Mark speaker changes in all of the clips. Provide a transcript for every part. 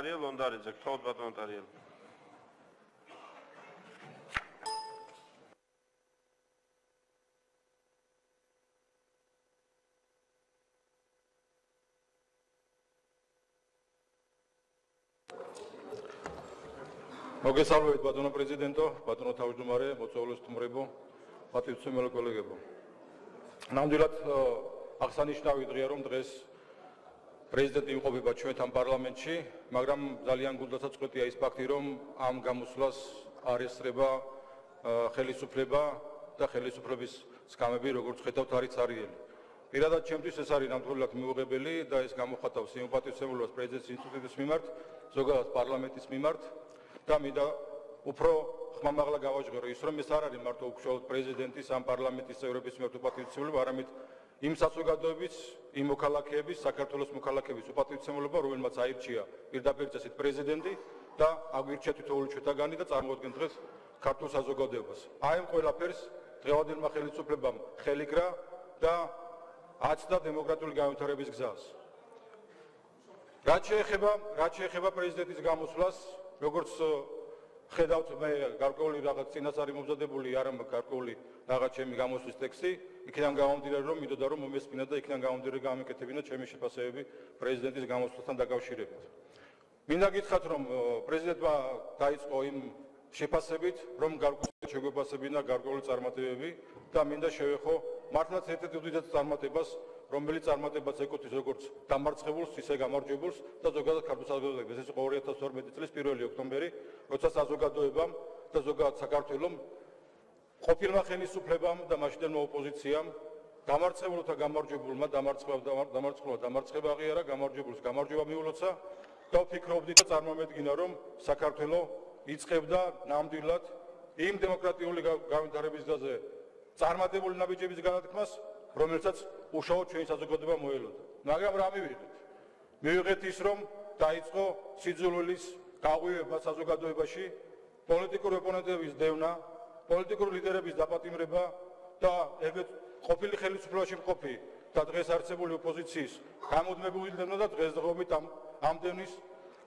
Speaker 1: Ariel Ondaridzek, თვალთ ბატონო Ariel.
Speaker 2: მოგესალმებით ბატონო პრეზიდენტო, ბატონო თავმჯდომარე, მოწვეულო სტუმრებო, პატივცემულო კოლეგებო. ნამდვილად აღსანიშნავი დღეა, რომ დღეს პრეზიდენტი იმყოფება ჩვენთან პარლამენტში, მაგრამ ძალიან გულდასაწყვეტია ის ფაქტი, რომ ამ გამოსვლას არ ესწრება ხელისუფლება და ხელისუფლების სკამები, როგორც ხედავთ, არის არიელი. პირადად ჩემთვის ეს არის ნამდვილად მიუღებელი და ეს გამოხატავს სიმპათიისმულობას პრეზიდენტის ინსტიტუტის მიმართ, ზოგადად პარლამენტის მიმართ. და მინდა უფრო ხმამაღლა გავაჟღერო ის, რომ ეს არ არის მარტო უშუალოდ პრეზიდენტის ამ პარლამენტის წევრების მიმართ უპატივცემულობა, არამედ იმ საზოგადოების, იმ მოქალაქეების, საქართველოს მოქალაქეების უპატივცემულობა, რომელმაც აირჩია პირდაპირ წესით პრეზიდენტი და აგვირჩია თითოეული ჩვენთაგანი და წარმოადგენს დღეს ქართულ საზოგადოებას. აი ამ ყველაფერს დღევანდელმა ხელისუფლებამ ხელი კრა და აცდა დემოკრატიული განვითარების გზას. რაც შეეხება პრეზიდენტის გამოსვლას, როგორც ხედავთ, მე გარკვეული რაღაც წინასწარი მომზადებული არ ამ გარკვეული რაღაც ჩემი გამოსვლის ტექსტი, იქიდან გამომდინარე რომ მინდოდა რომ მომესმინა და იქიდან გამომდინარე გამეკეთებინა ჩემი შეფასებები პრეზიდენტის გამოსვლასთან დაკავშირებით. მინდა გითხრათ, რომ პრეზიდენტმა დაიწყო იმ შეფასებით, რომ გარკვეული შეგვეფასებინა გარკვეული წარმატებები და მინდა შევეხო მართლაც ერთ-ერთ უდიდეს წარმატებას, რომელიც წარმატებას ეკუთვნის როგორც დამარცხებულს, ისე გამარჯვებულს და ზოგადად ქართულ საზოგადოებას. ეს იყო 2012 წლის 1 ოქტომბერი, როცა საზოგადოებამ და ზოგადად საქართველოს ყოფილმა ხელისუფლებამ და მაშინდელმა ოპოზიციამ დამარცხებულთა გამარჯვებულმა დამარცხება აღიარა, გამარჯვებულს გამარჯვება მიულოცა და ვფიქრობდი და წარმომედგინა, რომ საქართველოს იწყებდა ნამდვილად იმ დემოკრატიული განვითარების გზაზე წარმატებული ნაბიჯების განათქმას, რომელსაც უშუალოდ ჩვენი საზოგადოება მოელოდა. მაგრამ რა მივიღეთ? მივიღეთ ის, რომ დაიწყო სიძულვილის გაღვივება საზოგადოებაში, პოლიტიკური ოპონენტების დევნა, პოლიტიკური ლიდერების დაპატიმრება და ეგრეთ ყოფილი ხელისუფლებაში მყოფი და დღეს არსებული ოპოზიციის გამუდმებული დევნა და დღესდღეობით ამ დევნის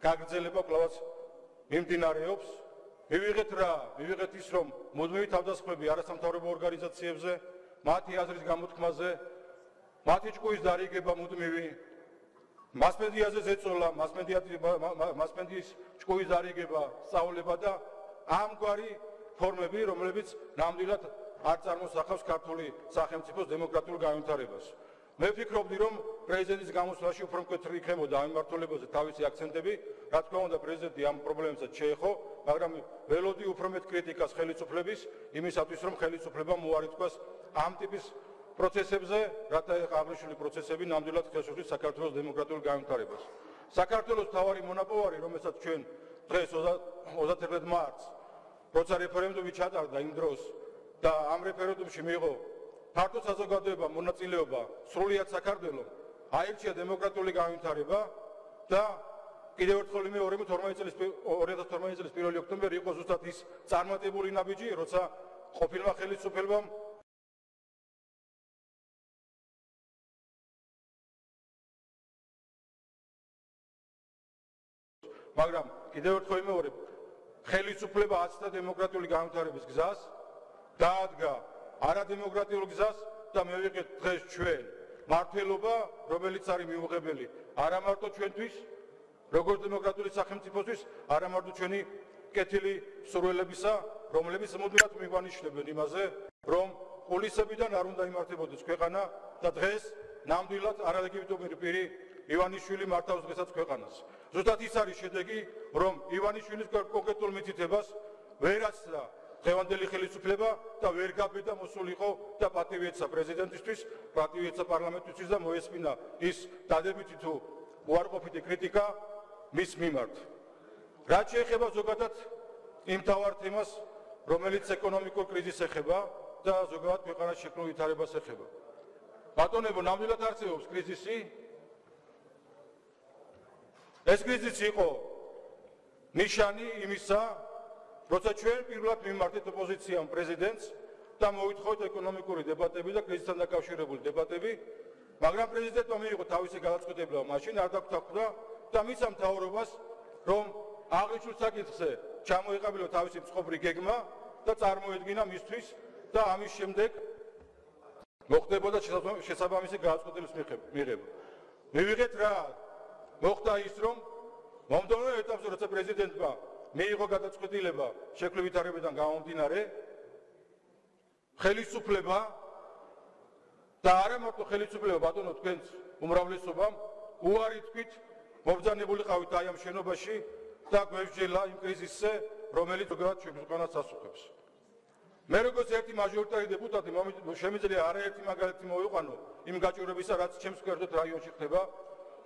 Speaker 2: გაგრძელება კვლავაც მიმდინარეობს. მივიღეთ ის, რომ მუდმივი თავდასხმები არასამთავრობო ორგანიზაციებზე, მათი აზრის გამოთქმაზე, მათი ჭკუის დარიგება მუდმივი, მასმედიაზე ზეწოლა, მასმედიის ჭკუის დარიგება, სწავლება და ამგვარი ფორმები, რომლებიც ნამდვილად არ წარმოსახავს ქართული სახელმწიფოს დემოკრატიულ განვითარებას. მე ვფიქრობდი, რომ პრეზიდენტის გამოსვლაში უფრო მკვეთრი იქნებოდა ამ მმართველობაზე თავისი აქცენტები, რა თქმა უნდა პრეზიდენტი ამ პრობლემებსაც შეეხო, მაგრამ ველოდი უფრო მეტ კრიტიკას ხელისუფლების, იმისათვის რომ ხელისუფლებამ უარი თქვას ამ ტიპის პროცესებზე, რათა აღნიშნული პროცესები ნამდვილად ხელშეუხლოს საქართველოს დემოკრატიულ განვითარებას. საქართველოს მთავარი მონაპოვარი, რომელსაც ჩვენ დღეს 31 მარტს, როცა რეფერენდუმი ჩატარდა იმ დროს და ამ რეფერენდუმში მიიღო ფართო საზოგადოებამ მონაწილეობა სრულიად საქართველოს, აირჩია დემოკრატიული განვითარება და კიდევ ერთხელ 2012 წლის 1 ოქტომბერი იყო ზუსტად ის წარმატებული ნაბიჯი, როცა ყოფილმა ხელისუფლებამ მაგრამ კიდევ ერთხელ ვიმეორებ, ხელისუფლება აცდა დემოკრატიული განვითარების გზას, დაადგა არადემოკრატიულ გზას და მივიღეთ დღეს ჩვენ მართლობა, რომელიც არის მიუღებელი არა მარტო ჩვენთვის, როგორც დემოკრატიული სახელმწიფოსთვის, არა მარტო ჩვენი კეთილი სურვილებისა, რომლებიც მუდმივად მიგვანიშნებენ იმაზე, რომ პოლისებიდან არ უნდა იმართებოდეს ქვეყანა და დღეს ნამდვილად არალეგიტიმური პირი ივანიშვილი მართავს დღესაც ქვეყანას. ზუსტად ის არის შედეგი, რომ ივანიშვილის კონკრეტულ მითითებას ვერ აცდა დღევანდელი ხელისუფლება და ვერ გაბედა მოსულიყო და პატივი ეცა პრეზიდენტისთვის, პატივი ეცა პარლამენტისთვის და მოესმინა ის დადებითი თუ უარყოფითი კრიტიკა მის მიმართ. რაც შეეხება ზოგადად იმ მთავარ თემას, რომელიც ეკონომიკურ კრიზისს ეხება და ზოგადად ქვეყანას შექმნილ ვითარებას ეხება. ბატონებო, ნამდვილად არსებობს კრიზისი. ეს კრიზისი იყო ნიშანი იმისა, როცა ჩვენ პირველად მიმართეთ ოპოზიციამ პრეზიდენტს და მოვითხოვეთ ეკონომიკური დებატები და კრიზისთან დაკავშირებული დებატები, მაგრამ პრეზიდენტმა მიიღო თავისი გადაწყვეტილება მაშინ არ დაგვრთახდა და მის მთავრობას რომ აღნიშნულ საკითხზე ჩამოეყალიბა თავისი მწყობრი გეგმა და წარმოედგინა მისთვის და ამის შემდეგ მოხდებოდა შესაბამისი გადაწყვეტილების მიღება. მივიღეთ რა მოხდა ის რომ მომდევნო ეტაპზე როცა პრეზიდენტმა მიიღო გადაწყვეტილება შექმნილ ვითარებიდან გამომდინარე ხელისუფლება და არა მარტო ხელისუფლება ბატონო თქვენს უმრავლესობამ უარი თქვით მობრძანებული ყავით აი ამ შენობაში და გვევსჯელა იმ კრიზისზე რომელიც ზოგადად ჩვენს ასუხებს. მე როგორც ერთი მაჟორიტარი დეპუტატი შემიძლია არაერთი მაგალითი მოვიყვანო იმ გაჭირვებისა რაც ჩემს გვერდით რაიონში ხდება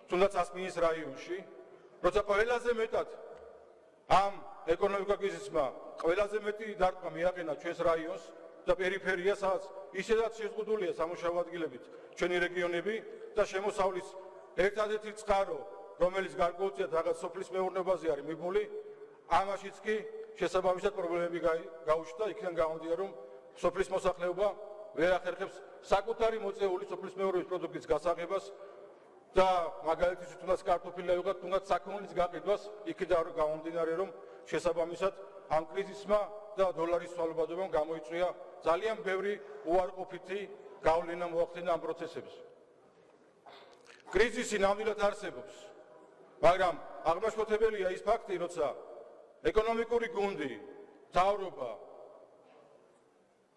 Speaker 2: თუნდაც ასმინის რაიონში როცა ყველაზე მეტად ამ ეკონომიკურ კრიზისმა ყველაზე მეტი დარტყმა მიაყენა ჩვენს რაიონს და პერიფერიას ისედაც შეზღუდულია სამუშაო ადგილებით ჩვენი რეგიონები და შემოსავლის ერთადერთი წყარო რომელიც გარკვეულწილად რაღაც სოფლის მეურნეობაზე არის მიბმული ამაშიც კი შესაბამისად პრობლემები გაუჩნდა იქიდან გამომდინარე რომ სოფლის მოსახლეობა ვერ ახერხებს საკუთარი მოწეული სოფლის მეურნეობის პროდუქტის გასაღებას და მაგალითად თუნდაც კარტოფილი აიღოთ თუნდაც საქონლის გაყიდვას იქიდან გამომდინარე რომ შესაბამისად ამ კრიზისმა და დოლარის სვალობადობამ გამოიწვია ძალიან ბევრი უარყოფითი გავლენა მოახდინა ამ პროცესებს. კრიზისი ნამდვილად არსებობს, მაგრამ აღმაშფოთებელია ის ფაქტი, როცა ეკონომიკური გუნდი, მთავრობა,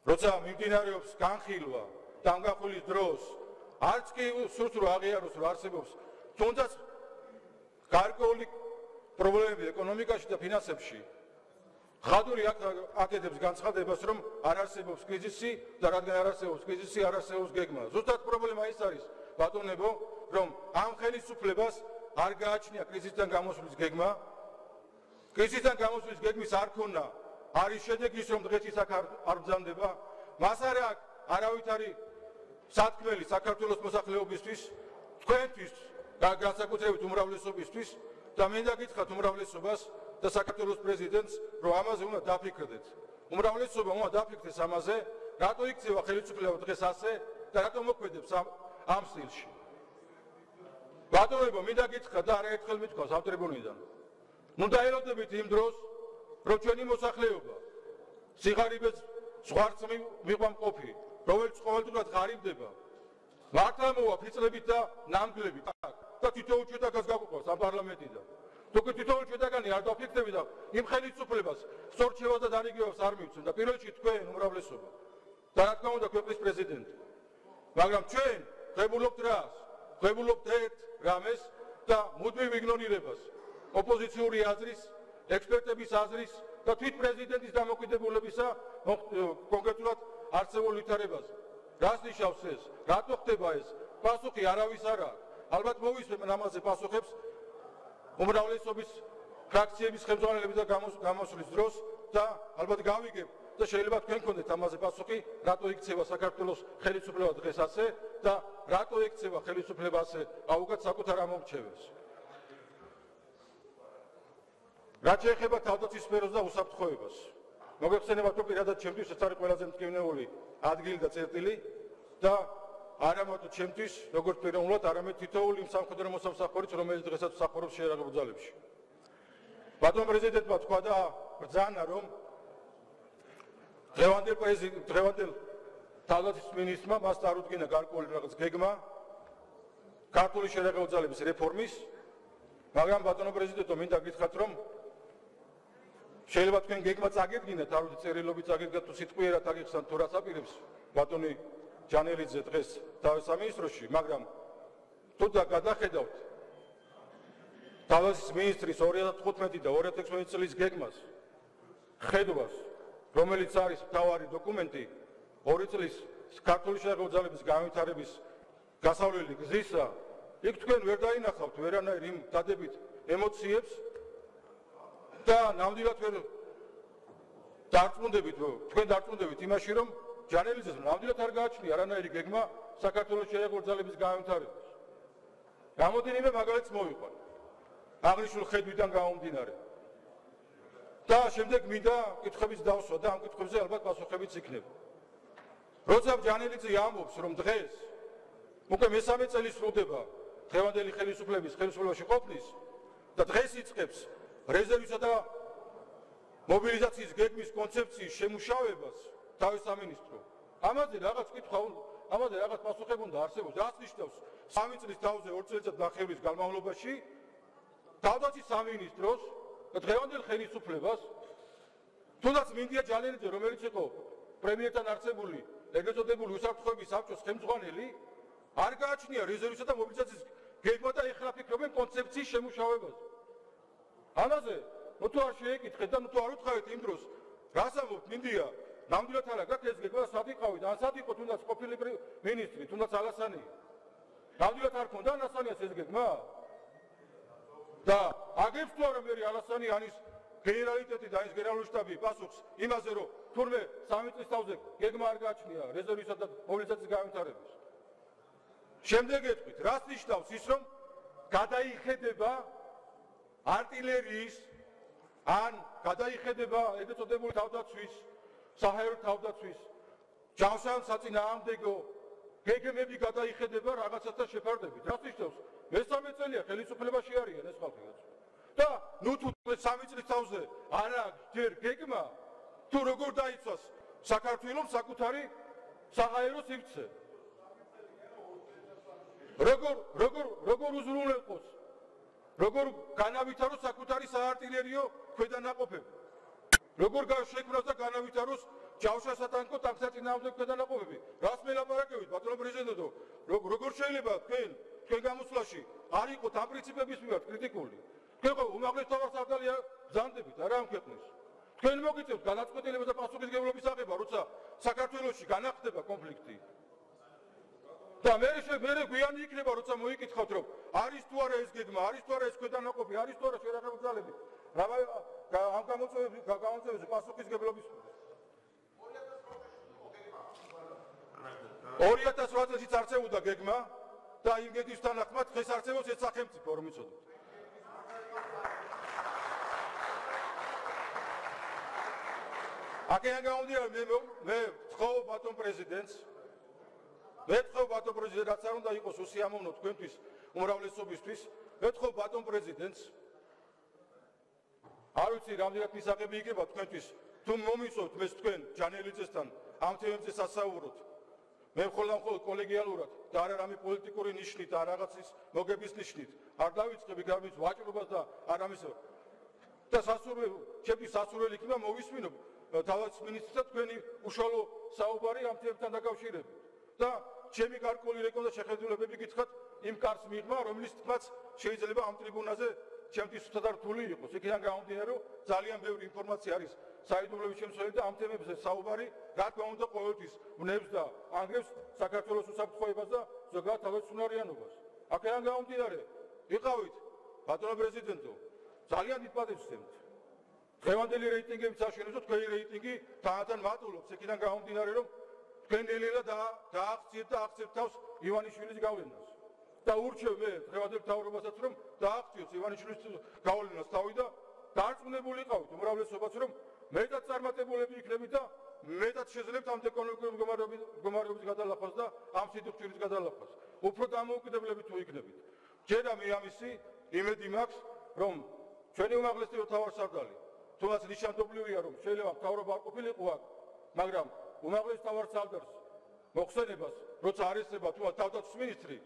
Speaker 2: როცა მიმდინარეობს განხილვა და ამ განხილვის დროს არც კი სურს რომ აღიაროს რომ არსებობს თუნდაც გარკვეული პრობლემები ეკონომიკაში და ფინანსებში ხადური აკეთებს განცხადებას რომ არ არსებობს კრიზისი და რადგან არ არსებობს კრიზისი არ არსებობს გეგმა. ზუსტად პრობლემა ის არის ბატონებო რომ ამ ხელისუფლებას არ გააჩნია კრიზისიდან გამოსვლის გეგმა. კრიზისიდან გამოსვლის გეგმის არ ქონა არის შედეგი ის რომ დღეს ის არ ბრძანდება. მას არ აქვს არავითარი სათქმელი საქართველოს მოსახლეობისთვის, თქვენთვის, განსაკუთრებით უმრავლესობისთვის და მე დაგითხრათ უმრავლესობას და საქართველოს პრეზიდენტს, რომ ამაზე უნდა დაფიქრდეთ. უმრავლესობა უნდა დაფიქრდეს ამაზე, რატო იქცევა ხელისუფლება დღეს ასე და რატო მოქმედებს ამ სტილში. ბატონებო, მე დაგითხრათ და არაერთხელ მითქვა ამ ტრიბუნიდან. ნუ დაელოდებით იმ დროს, რომ ჩვენი მოსახლეობა სიღარიბეს ზღვარც მიყვამყოფი რომელიც ყოველდღურად ღარიბდება მართლა მოვა ფიცლებით და ნამგლებით და თითოეულ შეტაკას გაგვიყვავს ამ პარლამენტიდან თუ კი თითოეულ შეტაკანი არ დაფიქრდები და იმ ხელისუფლებას სწორჩევას და დარიგებას არ მივცემ და პირველ რიგში თქვენ უმრავლესობა და რა თქმა უნდა ქვეყნის პრეზიდენტი მაგრამ ჩვენ ღებულობთ რას ღებულობთ ერთ რამეს და მუდმივ იგნორირებას ოპოზიციური აზრის ექსპერტების აზრის და თვით პრეზიდენტის დამოკიდებულებისა კონკრეტულად არსებულ ვითარებაზე. რას ნიშნავს ეს? რატო ხდება ეს? პასუხი არავის არ აქვს. ალბათ მოვისმენ ამაზე პასუხებს უმრავლესობის ფრაქციების ხელმძღვანელები და გამოსვლის დროს და ალბათ გავიგებ და შეიძლება თქვენ გქონდეთ ამაზე პასუხი, რატო იქცევა საქართველოს ხელისუფლება დღეს ასე და რატო იქცევა ხელისუფლება ასე აუგად საკუთარ ამომრჩეველს. რაც შეეხება თავდაცვის სფეროს და უსაფრთხოებას. მოგეხსენებათ რომ პირადად ჩემთვის ეს არის ყველაზე მტკივნეული ადგილი და წერტილი და არა მარტო ჩემთვის, როგორც პიროვნულად, არამედ თითოეული იმ სამხედრო მოსამსახურეც, რომელიც დღესაც მსახურობს შეერაგებულ ძალებში. ბატონ პრეზიდენტმა თქვა და ბრძანა, რომ დღევანდელ თავდაცვის მინისტრმა მას წარუდგინა გარკვეული რაღაც გეგმა ქართული შეერაგებულ ძალების რეფორმის, მაგრამ ბატონო პრეზიდენტო, მინდა გითხრათ, რომ შეიძლება თქვენ გეგმა წაგედგინათ, არ ვიცი წერილობით წაგედგინათ თუ სიტყვიერად აგიხსნათ თუ რაც აპირებს ბატონი ჯანელიძე დღეს სამინისტროში, მაგრამ თუ გადახედავთ თავდაცვის მინისტრის 2015 და 2016 წლის გეგმას, ხედვას, რომელიც არის მთავარი დოკუმენტი 2 წლის ქართული შეერაგებულ ძალების განვითარების გასავლელი გზისა, იქ თქვენ ვერ დაინახავთ ვერანაირ იმ დადებით ემოციებს და ნამდვილად ვერ დარწმუნდებით, თქვენ დარწმუნდებით იმაში, რომ ჯანელიძეს ნამდვილად არ გააჩნია არანაირი გეგმა საქართველოს შეერაგებულ ძალების განვითარებას. გამოდინიმე მაგალითს მოვიყვანე. აღნიშნულ ხედვიდან გამომდინარე. და შემდეგ მინდა კითხვების დავსვა და ამ კითხვებზე ალბათ პასუხებიც იქნება. როცა ჯანელიძე ამბობს, რომ დღეს უკვე მესამე წელი სრულდება დღევანდელი ხელისუფლების ხელისუფლებაში ყოფნის და დღეს იწყებს რეზერვისა და მობილიზაციის გეგმის კონცეფციის შემუშავებას თავის სამინისტრო. ამაზე რაღაც კითხვა, ამაზე რაღაც პასუხები უნდა არსებობს. რაც ნიშნავს 3 წლის თავზე 2 წელიწად ნახევრის განმავლობაში თავდაცვის სამინისტროს და დღევანდელ ხელისუფლებას თუნდაც მინდია ჯალენიძე, რომელიც იყო პრემიერთან არსებული ეგრეთ წოდებული უსაფრთხოების საბჭოს ხელმძღვანელი, არ გააჩნია რეზერვისა და მობილიზაციის გეგმა და ეხლა ფიქრობენ კონცეფციის შემუშავებაზე. ამაზე თუ არ შეეკითხეთ და თუ არ უთხრეთ იმ დროს, რას ამბობთ, მინდია ნამდვილად არა გაქვს ეს გეგმა სად იყავით, ან სად იყო თუნდაც ყოფილი მინისტრი, თუნდაც ალასანი. ნამდვილად არ ქონდა ალასანიას ეს გეგმა? და აგებს თუ არა მე ალასანი ანის გენერალიტეტი და ის გენერალური შტაბი პასუხს იმაზე, რომ თურმე 3 წლის თავზე გეგმა არ გააჩნია რეზერვისა და მობილიზაციის განვითარების. შემდეგ ეთქვით, რას ნიშნავს ის, რომ გადაიხედება არტილერიის ან გადაიხედება ეგრეთ წოდებული თავდაცვის, საჰაერო თავდაცვის, ჯავშან-საწინააღმდეგო გეგმები გადაიხედება რაღაცასთან შეფარდებით. რას ნიშნავს? მესამე წელია ხელისუფლებაში არიან ეს ხალხი. და ნუ თუ 3 წლის თავზე არ აქვს ჯერ გეგმა, თუ როგორ დაიცვას საქართველოს საკუთარი საჰაერო სივრცე. როგორ უზრუნველყოს, როგორ განავითაროს საკუთარი საარტილერიო ქვედანაყოფები, როგორ შექმნას და განავითაროს ჯავშან-სატანკო ტანკსაწინააღმდეგო ქვედანაყოფები. რას მელაპარაკებით, ბატონო პრეზიდენტო, როგორ შეიძლება თქვენ გამოსვლაში არ იყოთ ამ პრინციპების მიმართ კრიტიკული? თქვენ ხო უმაღლეს თავმჯდომარეს ბრძანდებით არა ამ ქვეყნის. თქვენ მოგიწევთ განაწყვეტილებას და პასუხისმგებლობის აღება, როცა საქართველოში განახდება კონფლიქტი. და მე გვიანი იქნება, როცა მოიკითხავთ, რომ არის თუ არა ეს გეგმა, არის თუ არა ეს ქვედანაყოფი, არის თუ არა შერახებული ძალები. ამ გამოწვევებზე პასუხისმგებლობის 2008 წელს არწევდა გეგმა და იმ გეგმის თანახმად დღეს არწევს ეს სახელმწიფო, რომ იცოდეთ. აქედან გამომდინარე მე ვთხოვ ბატონ პრეზიდენტს, რაც არ უნდა იყოს უსიამოვნო თქვენთვის უმრავლესობისთვის, ვეთხოვ ბატონ პრეზიდენტს, არ ვიცი რამდენად მისაღები იქნება თქვენთვის, თუ მომიწევთ მე თქვენ ჯანელიძესთან ამ თემებზე სასაუბროთ. მე მხოლოდ კოლეგიალურად და არა რამე პოლიტიკური ნიშნით და რაღაცის მოგების ნიშნით არ დავიწყები გარბის ვაჭრობას და არამის და ჩემი სასურველი იქნება მოვისმინო თავდაცვის მინისტრთან თქვენი უშუალო საუბარი ამ თემთან დაკავშირებით და ჩემი გარკვეული რეკომენდა შეხედულებები გითხრათ იმ კარს მიღმა, რომლის თქმაც შეიძლება ამ ტრიბუნაზე ჩემთვის ცოტა რთული იყოს. იქიდან გამომდინარე, რომ ძალიან ბევრი ინფორმაცია არის საიდუმლოების შემცველი და ამ თემებზე საუბარი რა თქმა უნდა ყოველთვის ვნებს და ანგრევს საქართველოს უსაფრთხოებას და ზოგადად თავისუფლიანობას. აქედან გამომდინარე, ვიყავით ბატონო პრეზიდენტო, ძალიან დიდ პატივს ვცემთ. დღევანდელი რეიტინგები საშინელო, თქვენი რეიტინგი თანათან მატულობს. იქიდან გამომდინარე, რომ თქვენ ნელ-ნელა დააღწიეთ და აღწევთ თავს ივანიშვილის გავლენას. და ურჩევ მე დღევანდელ მთავრობასაც, რომ დააღწიოს ივანიშვილის გავლენას თავი და დარწმუნებული ყავით უმრავლესობაც, რომ მეტად წარმატებულები იქნებით და მეტად შეძლებთ ამ ეკონომიკური მდგომარეობის გადალახვას და ამ სიტუაციის გადალახვას. უფრო დამოუკიდებლები თუ იქნებით. ჯერა მე ამისი იმედი მაქვს, რომ ჩვენი უმაღლესი თავმჯდომარე, თუნდაც ნიშანდობლივია, რომ შეიძლება მთავრობა არ ყოფილიყო აქ, მაგრამ უმაღლეს თავმჯდომარეს მოხსენებას, როცა არ ესება თუნდაც თავდაცვის მინისტრი,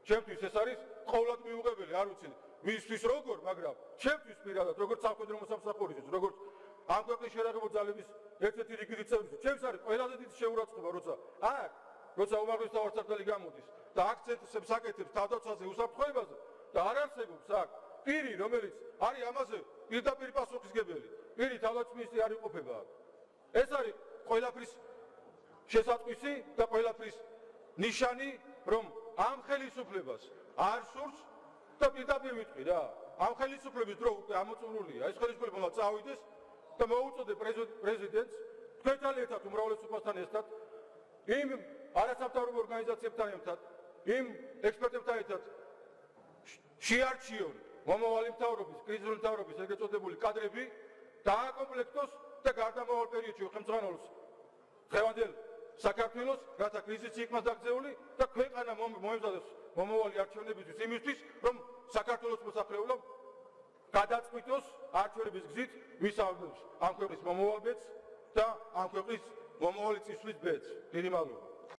Speaker 2: ჩემთვის ეს არის ყოვლად მიუღებელი, არ ვიცი მისთვის როგორ, მაგრამ ჩემთვის პირადად, როგორც სამხედრო მოსამსახურისთვის, როგორც ამ ქვეყნის შერაღებული ძალების ერთ-ერთი რიგითი წევრისთვის, ჩემს არის ყველაზე დიდი შეურაცხყოფა, როცა უმაღლეს თავმჯდომარე გამოდის და აქცენტებს აკეთებს თავდაცვაზე, უსაფრთხოებაზე და არ არსებობს აქ პირი, რომელიც არის ამაზე პირდაპირ პასუხისმგებელი. პირი თავდაცვის მინისტრი არ იყოფება აქ. ეს არის ყველაფრის შესატყვისი და ყველაფრის ნიშანი, რომ ამ ხელისუფლებას არ სურს და პირდაპირ ვიტყვი რა. ამ ხელისუფლების დრო უკვე ამოწურულია. ეს ხელისუფლება უნდა წავიდეს და მოუწოდე პრეზიდენტს თქვენთან ერთად უმრავლესობასთან ერთად იმ არასამთავრობო ორგანიზაციებთან ერთად, იმ ექსპერტებთან ერთად შეარჩიონ მომავალი მთავრობის, კრიზისული მთავრობის ეგრეთ წოდებული კადრები დააკომპლექტოს და გარდამავალ პერიოდში ხელმძღვანელოს დღევანდელ საქართველოს, რათა კრიზისი იქნას დაგრძეული და ქვეყანა მოემზადოს მომავალი არჩევნებისთვის იმისთვის, რომ საქართველოს მოსახლეობა გადაწყვიტოს არჩევნების გზით ვისწავლებს ამ ქვეყნის მომავალ ბედს და ამ ქვეყნის მომავალი წინსვლის ბედს. დიდი მადლობა.